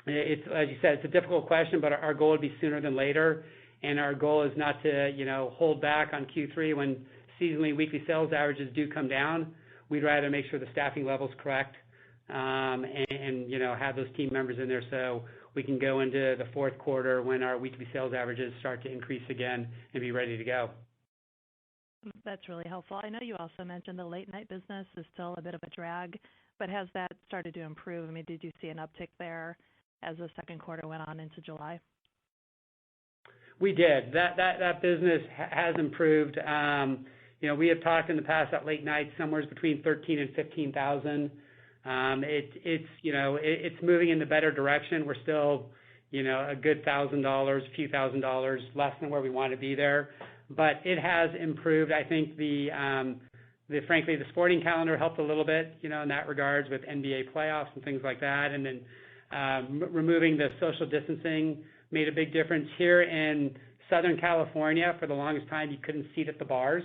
it's, as you said, it's a difficult question, but our goal would be sooner than later. And our goal is not to, hold back on Q3 when seasonally weekly sales averages do come down. We'd rather make sure the staffing level's correct, and have those team members in there so we can go into the fourth quarter when our weekly sales averages start to increase again and be ready to go. That's really helpful. I know you also mentioned the late night business is still a bit of a drag, but has that started to improve? I mean, did you see an uptick there as the second quarter went on into July? We did. That business has improved. We have talked in the past that late night somewhere between 13 and 15,000. It's moving in the better direction. We're still, a good $1,000, a few $1,000 less than where we want to be there, but it has improved. I think frankly, the sporting calendar helped a little bit, in that regards with NBA playoffs and things like that, and then removing the social distancing made a big difference. Here in Southern California, for the longest time, you couldn't seat at the bars.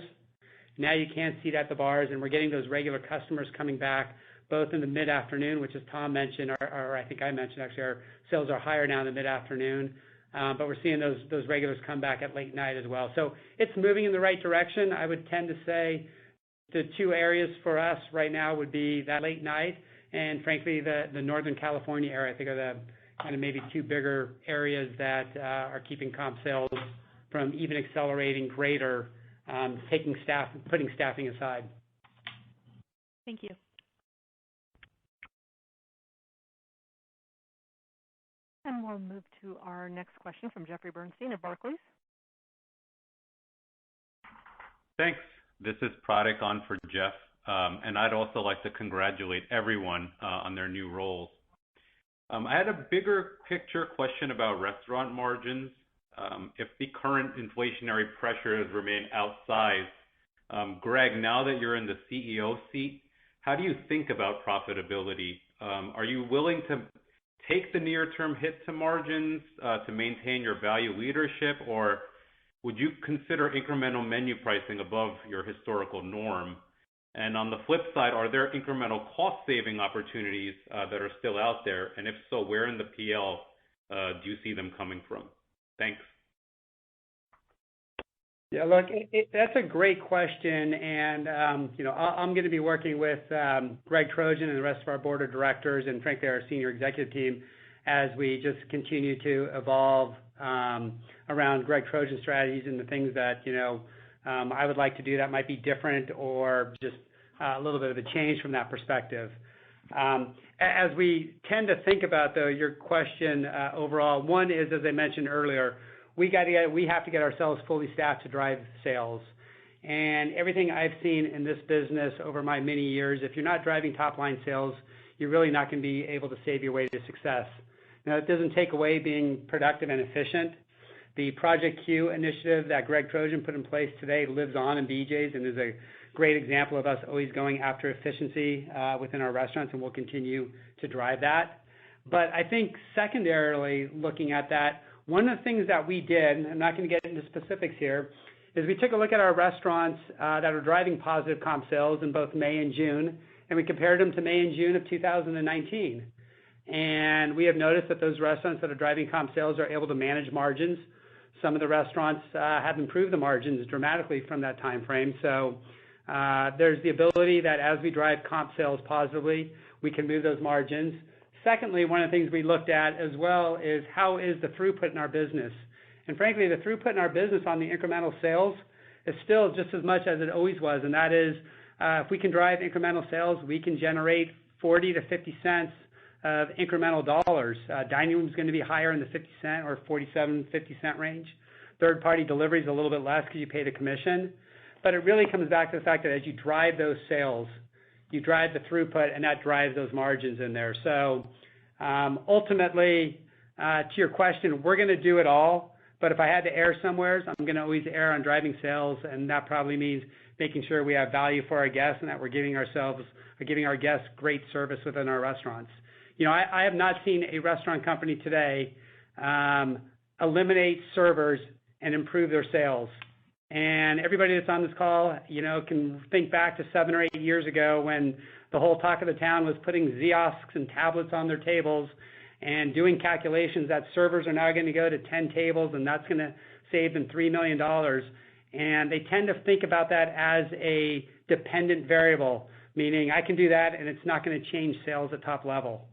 Now you can seat at the bars, and we're getting those regular customers coming back, both in the mid-afternoon, which as Tom mentioned, or I think I mentioned actually, our sales are higher now in the mid-afternoon, but we're seeing those regulars come back at late night as well. So it's moving in the right direction. I would tend to say the two areas for us right now would be that late night and frankly the Northern California area, I think, are the kind of maybe two bigger areas that are keeping comp sales from even accelerating greater, putting staffing aside. Thank you. And we'll move to our next question from Jeffrey Bernstein of Barclays. Thanks. This is Pratik on for Jeff, and I'd also like to congratulate everyone on their new roles. I had a bigger picture question about restaurant margins. If the current inflationary pressures remain outsized, Greg, now that you're in the CEO seat, how do you think about profitability? Are you willing to take the near-term hit to margins to maintain your value leadership, or would you consider incremental menu pricing above your historical norm? And on the flip side, are there incremental cost-saving opportunities that are still out there? And if so, where in the PL do you see them coming from? Thanks. Yeah, look, that's a great question, and I'm going to be working with Greg Trojan and the rest of our board of directors, and frankly our senior executive team, as we just continue to evolve around Greg Trojan strategies and the things that I would like to do that might be different or just a little bit of a change from that perspective. As we tend to think about though your question overall, one is, as I mentioned earlier, we have to get ourselves fully staffed to drive sales. And everything I've seen in this business over my many years, if you're not driving top line sales, you're really not going to be able to save your way to success. Now, it doesn't take away being productive and efficient. The Project Q initiative that Greg Trojan put in place today lives on in BJ's and is a great example of us always going after efficiency within our restaurants, and we'll continue to drive that. But I think secondarily, looking at that, one of the things that we did, and I'm not going to get into specifics here, is we took a look at our restaurants that are driving positive comp sales in both May and June, and we compared them to May and June of 2019. And we have noticed that those restaurants that are driving comp sales are able to manage margins. Some of the restaurants have improved the margins dramatically from that time frame. So there's the ability that as we drive comp sales positively, we can move those margins. Secondly, one of the things we looked at as well is how is the throughput in our business. And frankly, the throughput in our business on the incremental sales is still just as much as it always was. And that is, if we can drive incremental sales, we can generate 40 to 50 cents of incremental dollars. Dining room is going to be higher in the 50 cent or 47, 50 cent range. Third-party delivery is a little bit less because you pay the commission. But it really comes back to the fact that as you drive those sales, you drive the throughput, and that drives those margins in there. So ultimately, to your question, we're going to do it all, But if I had to err somewhere, I'm going to always err on driving sales, and that probably means making sure we have value for our guests and that we're giving our guests great service within our restaurants. I have not seen a restaurant company today eliminate servers and improve their sales. And everybody that's on this call, can think back to 7 or 8 years ago when the whole talk of the town was putting kiosks and tablets on their tables and doing calculations that servers are now going to go to 10 tables and that's going to save them $3 million. And they tend to think about that as a dependent variable, meaning I can do that and it's not going to change sales at top level.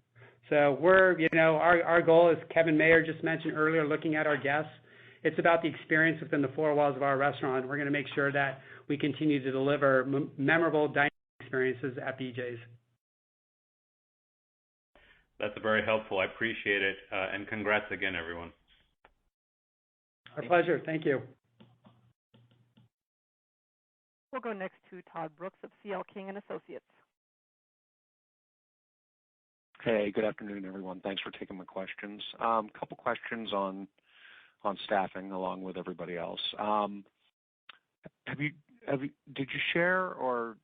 So our goal, as Kevin Mayer just mentioned earlier, looking at our guests, it's about the experience within the four walls of our restaurant. We're going to make sure that we continue to deliver memorable dining experiences at BJ's. That's very helpful. I appreciate it. And congrats again, everyone. Our pleasure. Thank you. We'll go next to Todd Brooks of C.L. King & Associates. Hey, good afternoon, everyone. Thanks for taking my questions. Couple questions on staffing along with everybody else. Did you share or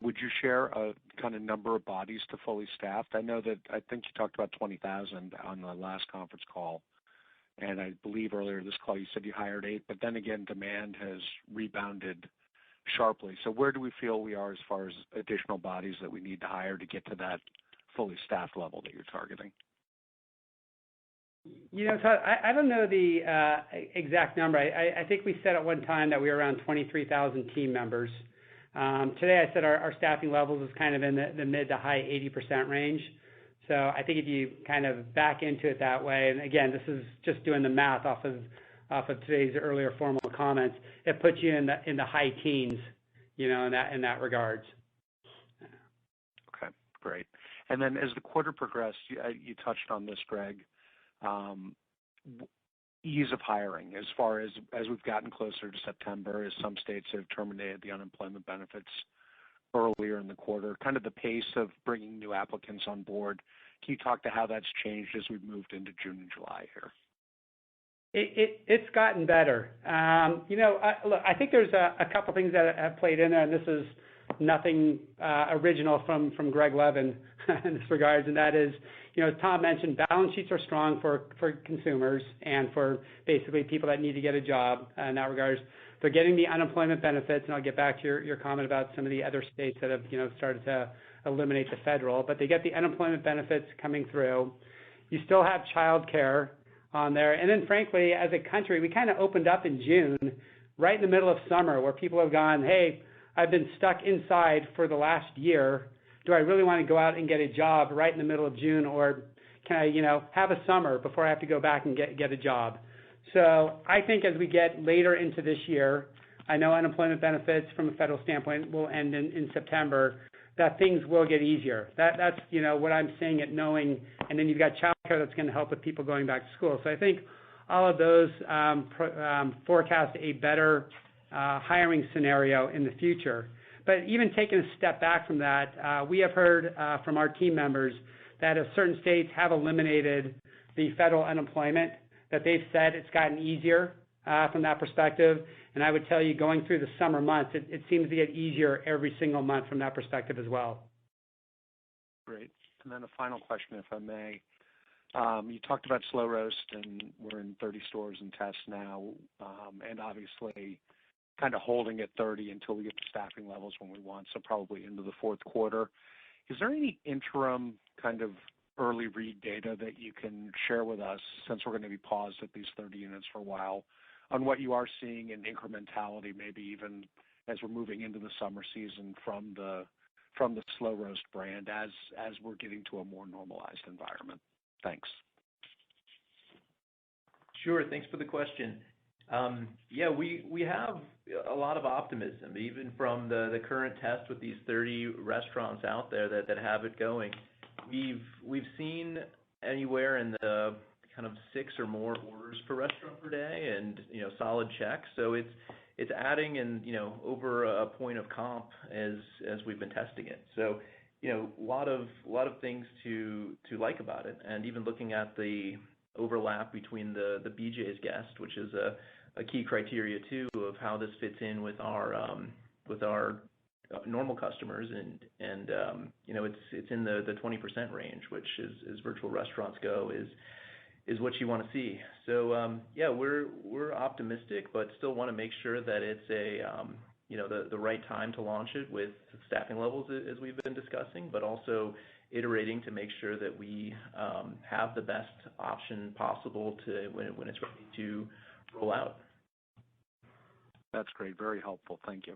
would you share a kind of number of bodies to fully staffed? I think you talked about 20,000 on the last conference call, and I believe earlier this call you said you hired 8, but then again demand has rebounded sharply. So where do we feel we are as far as additional bodies that we need to hire to get to that fully staffed level that you're targeting? Todd, I don't know the exact number. I think we said at one time that we were around 23,000 team members. Today I said our staffing levels is kind of in the mid to high 80% range. So I think if you kind of back into it that way, and again, this is just doing the math off of today's earlier formal comments, it puts you in the high teens, in that regards. Okay, great. And then as the quarter progressed, you touched on this, Greg. Ease of hiring as far as we've gotten closer to September, as some states have terminated the unemployment benefits earlier in the quarter, kind of the pace of bringing new applicants on board. Can you talk to how that's changed as we've moved into June and July here? It's gotten better. Look, I think there's a couple things that have played in there, and this is nothing original from Greg Levin in this regards, and that is, as Tom mentioned, balance sheets are strong for consumers and for basically people that need to get a job in that regards. They're getting the unemployment benefits, and I'll get back to your comment about some of the other states that have started to eliminate the federal, but they get the unemployment benefits coming through. You still have child care on there, and then frankly, as a country, we kind of opened up in June, right in the middle of summer, where people have gone, hey, I've been stuck inside for the last year. Do I really want to go out and get a job right in the middle of June, or can I, have a summer before I have to go back and get a job? So I think as we get later into this year, I know unemployment benefits from a federal standpoint will end in September, that things will get easier. That's what I'm saying it knowing, and then you've got child care that's going to help with people going back to school. So I think all of those forecast a better hiring scenario in the future. But even taking a step back from that, we have heard from our team members that if certain states have eliminated the federal unemployment, that they've said it's gotten easier from that perspective. And I would tell you, going through the summer months, it seems to get easier every single month from that perspective as well. Great. And then a final question, if I may. You talked about slow roast, and we're in 30 stores in test now, and obviously kind of holding at 30 until we get to staffing levels when we want, so probably into the fourth quarter. Is there any interim kind of early read data that you can share with us, since we're going to be paused at these 30 units for a while, on what you are seeing in incrementality, maybe even as we're moving into the summer season from the slow roast brand as we're getting to a more normalized environment? Thanks. Sure. Thanks for the question. We have a lot of optimism, even from the current test with these 30 restaurants out there that have it going. We've seen anywhere in the kind of 6 or more orders per restaurant per day, and solid checks. So it's adding in over a point of comp as we've been testing it. So a lot of things to like about it, and even looking at the overlap between the BJ's guest, which is a key criteria too of how this fits in with our normal customers, and it's in the 20% range, which as virtual restaurants go is what you want to see. So we're optimistic, but still want to make sure that it's the right time to launch it with staffing levels as we've been discussing, but also iterating to make sure that we have the best option possible to when it's ready to roll out. That's great. Very helpful. Thank you.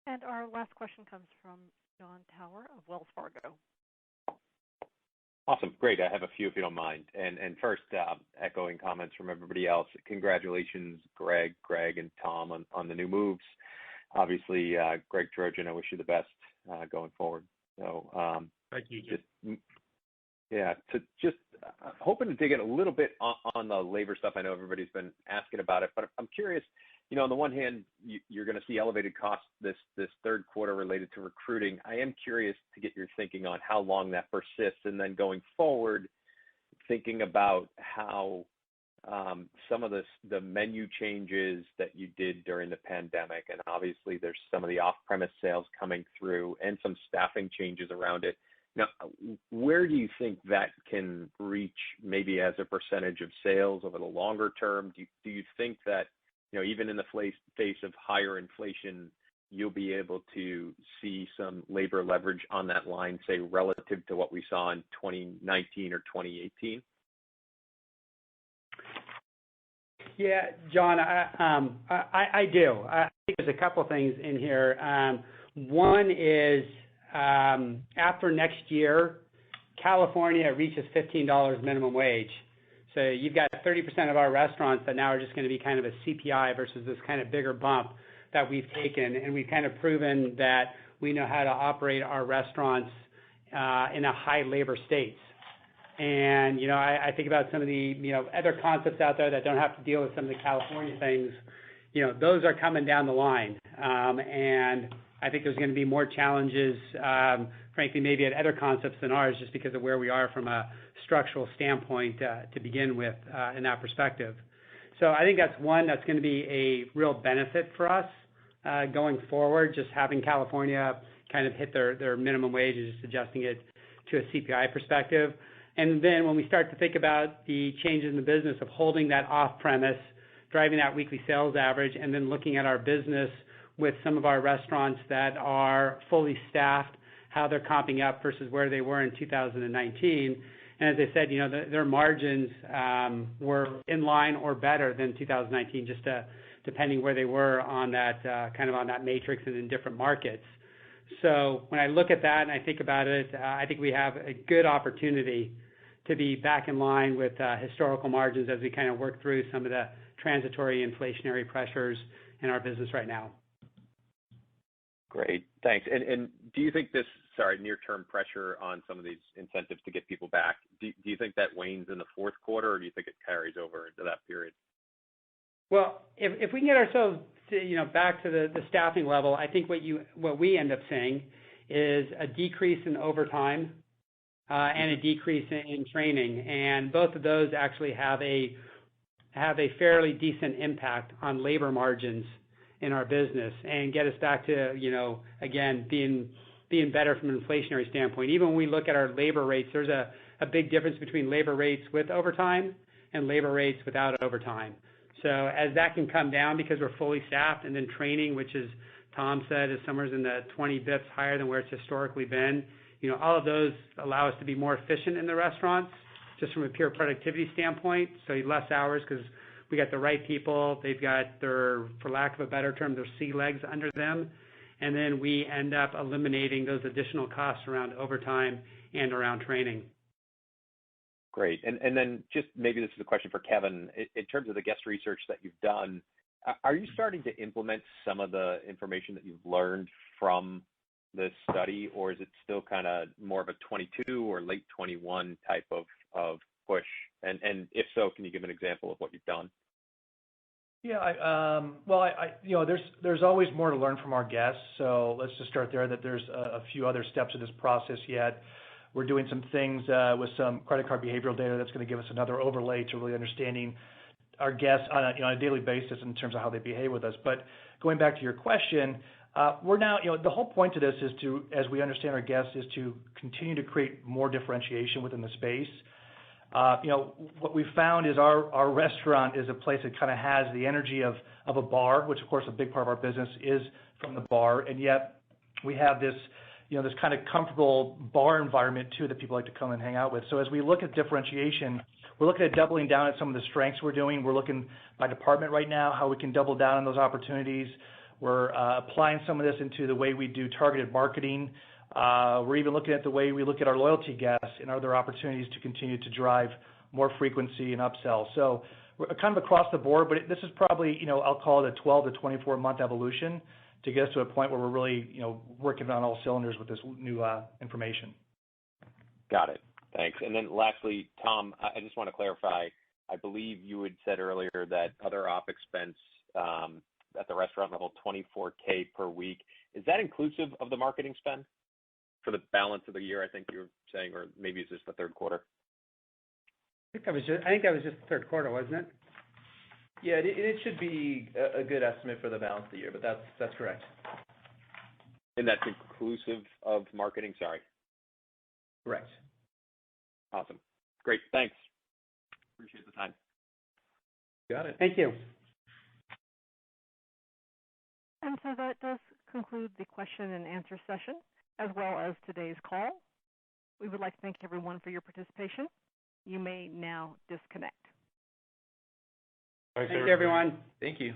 And our last question comes from Jon Tower of Wells Fargo. Awesome. Great. I have a few if you don't mind. And first, echoing comments from everybody else, congratulations, Greg, and Tom on the new moves. Obviously, Greg Trojan, I wish you the best going forward. So, thank you, Jim. Just hoping to dig in a little bit on the labor stuff. I know everybody's been asking about it, but I'm curious. On the one hand, you're going to see elevated costs this third quarter related to recruiting. I am curious to get your thinking on how long that persists, and then going forward, thinking about how some of the menu changes that you did during the pandemic, and obviously there's some of the off-premise sales coming through and some staffing changes around it. Now, where do you think that can reach maybe as a percentage of sales over the longer term? Do you think that, even in the face of higher inflation, you'll be able to see some labor leverage on that line, say, relative to what we saw in 2019 or 2018? Yeah, John, I do. I think there's a couple things in here. One is after next year, California reaches $15 minimum wage. So you've got 30% of our restaurants that now are just going to be kind of a CPI versus this kind of bigger bump that we've taken, and we've kind of proven that we know how to operate our restaurants in a high labor states. And, I think about some of the, other concepts out there that don't have to deal with some of the California things. Those are coming down the line. And I think there's going to be more challenges, frankly, maybe at other concepts than ours, just because of where we are from a structural standpoint to begin with in that perspective. So I think that's one that's going to be a real benefit for us going forward, just having California kind of hit their minimum wage and just adjusting it to a CPI perspective. And then when we start to think about the changes in the business of holding that off-premise, driving that weekly sales average, and then looking at our business with some of our restaurants that are fully staffed, how they're comping up versus where they were in 2019. And as I said, their margins were in line or better than 2019, just depending where they were on that kind of on that matrix and in different markets. So when I look at that and I think about it, I think we have a good opportunity to be back in line with historical margins as we kind of work through some of the transitory inflationary pressures in our business right now. Great, thanks. And do you think this, near-term pressure on some of these incentives to get people back, do you think that wanes in the fourth quarter, or do you think it carries over into that period? Well, if we can get ourselves to, back to the staffing level, I think what we end up seeing is a decrease in overtime and a decrease in training, and both of those actually have a fairly decent impact on labor margins in our business and get us back to, again, being better from an inflationary standpoint. Even when we look at our labor rates, there's a big difference between labor rates with overtime and labor rates without overtime. So as that can come down because we're fully staffed, and then training, which is, Tom said, is somewhere in the 20 bips higher than where it's historically been, all of those allow us to be more efficient in the restaurants just from a pure productivity standpoint. So less hours because we got the right people. They've got their, for lack of a better term, their sea legs under them. And then we end up eliminating those additional costs around overtime and around training. Great. And then just maybe this is a question for Kevin. In terms of the guest research that you've done, are you starting to implement some of the information that you've learned from this study, or is it still kind of more of a 22 or late 21 type of push? And if so, can you give an example of what you've done? Yeah, there's always more to learn from our guests. So let's just start there. That there's a few other steps of this process yet. We're doing some things with some credit card behavioral data that's going to give us another overlay to really understanding our guests on a daily basis in terms of how they behave with us. But going back to your question, we're now, the whole point to this is to, as we understand our guests, is to continue to create more differentiation within the space. What we've found is our restaurant is a place that kind of has the energy of a bar, which of course a big part of our business is from the bar, and yet we have this, this kind of comfortable bar environment too that people like to come and hang out with. So as we look at differentiation, we're looking at doubling down at some of the strengths we're doing. We're looking by department right now how we can double down on those opportunities. We're applying some of this into the way we do targeted marketing. We're even looking at the way we look at our loyalty guests and other opportunities to continue to drive more frequency and upsell. So we're kind of across the board, but this is probably, I'll call it a 12 to 24 month evolution to get us to a point where we're really, working on all cylinders with this new information. Got it. Thanks. And then lastly, Tom, I just want to clarify, I believe you had said earlier that other op expense at the restaurant level, $24K per week. Is that inclusive of the marketing spend for the balance of the year, I think you were saying, or maybe it's just the third quarter? I think that was just the third quarter, wasn't it? Yeah, it should be a good estimate for the balance of the year, but that's correct. And that's inclusive of marketing? Sorry. Correct. Awesome. Great. Thanks. Appreciate the time. Got it. Thank you. And so that does conclude the question and answer session, as well as today's call. We would like to thank everyone for your participation. You may now disconnect. Thanks, everyone. Thank you.